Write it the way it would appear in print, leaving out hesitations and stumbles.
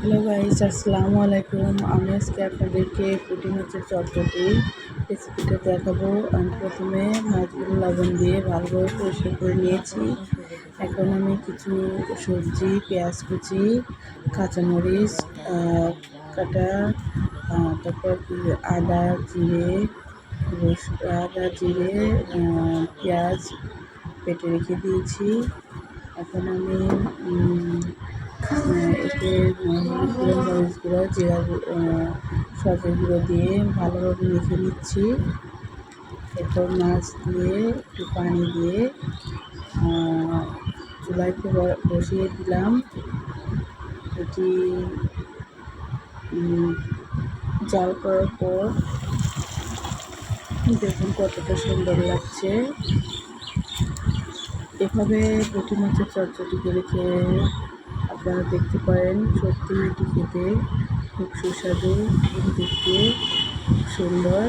Hello guys, আসসালামু আলাইকুম। আমি আজকে আপনাদেরকে পুঁটি মাছের চটচটি রেসিপিটা দেখাবো। আমি প্রথমে মাছগুলো লবণ দিয়ে ভালোভাবে পরিষ্কার করে নিয়েছি। এখন আমি কিছু সবজি, পেঁয়াজ কুচি, কাঁচামরিচ কাটা, তারপর আদা জিরে পেঁয়াজ কেটে রেখে দিয়েছি। এখন আমি এতে হলুদ গুঁড়ো, মরিচ গুঁড়ো, জিরা সজের গুঁড়ো দিয়ে ভালোভাবে মেখে নিচ্ছি। এরপর মাছ দিয়ে একটু পানি দিয়ে চুলায় বসিয়ে দিলাম। এটি জাল করার পর দেখুন কতটা সুন্দর লাগছে। এভাবে পুঁটি মাছের চটচটি করে খেয়ে আপনারা দেখতে পারেন। সত্যি এটি খেতে খুব সুস্বাদু, দেখতে সুন্দর।